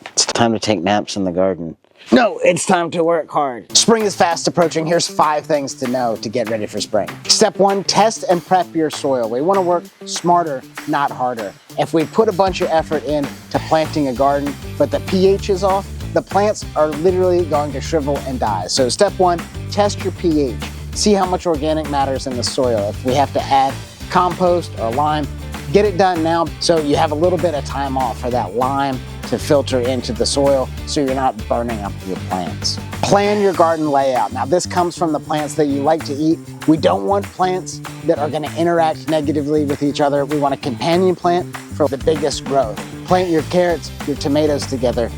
It's time to take naps in the garden. No, it's time to work hard. Spring is fast approaching. Here's 5 things to know to get ready for spring. Step 1, test and prep your soil. We want to work smarter, not harder. If we put a bunch of effort into planting a garden, but the pH is off, the plants are literally going to shrivel and die. So step 1, test your pH. See how much organic matter is in the soil. If we have to add compost or lime, get it done now so you have a little bit of time off for that lime to filter into the soil so you're not burning up your plants. Plan your garden layout. Now this comes from the plants that you like to eat. We don't want plants that are gonna interact negatively with each other. We want a companion plant for the biggest growth. Plant your carrots, your tomatoes together.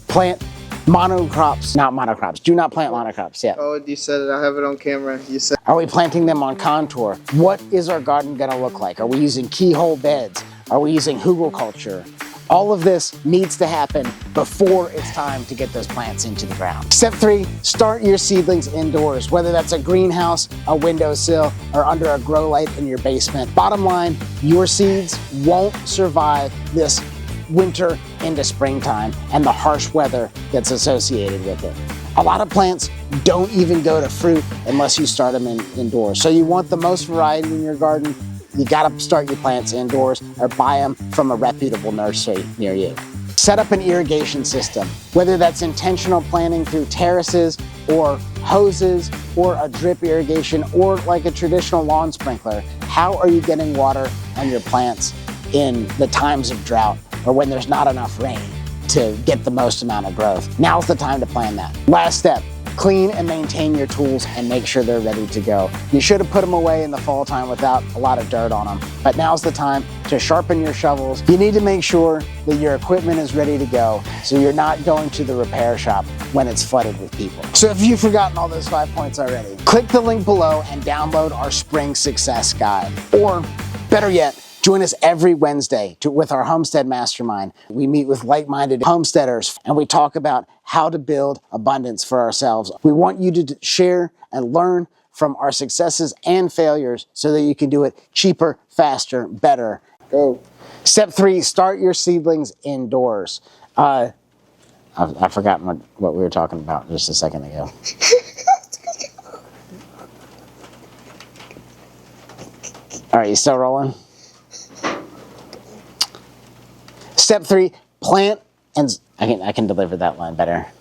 Plant monocrops, not monocrops. Do not plant monocrops yet. Oh, you said it. I have it on camera. You said. Are we planting them on contour? What is our garden gonna look like? Are we using keyhole beds? Are we using hugelkultur? All of this needs to happen before it's time to get those plants into the ground. Step 3, start your seedlings indoors, whether that's a greenhouse, a windowsill, or under a grow light in your basement. Bottom line, your seeds won't survive this winter into springtime and the harsh weather that's associated with it. A lot of plants don't even go to fruit unless you start them indoors. So you want the most variety in your garden, you gotta start your plants indoors or buy them from a reputable nursery near you. Set up an irrigation system, whether that's intentional planting through terraces or hoses or a drip irrigation or like a traditional lawn sprinkler. How are you getting water on your plants in the times of drought or when there's not enough rain to get the most amount of growth? Now's the time to plan that. Last step, clean and maintain your tools and make sure they're ready to go. You should have put them away in the fall time without a lot of dirt on them, but now's the time to sharpen your shovels. You need to make sure that your equipment is ready to go so you're not going to the repair shop when it's flooded with people. So if you've forgotten all those 5 points already, click the link below and download our Spring Success Guide. Or better yet, join us every Wednesday with our Homestead Mastermind. We meet with like-minded homesteaders and we talk about how to build abundance for ourselves. We want you to share and learn from our successes and failures so that you can do it cheaper, faster, better. Go. Step 3, start your seedlings indoors. I've forgotten what we were talking about just a second ago. All right, you still rolling? Step 3, plant and I can deliver that line better.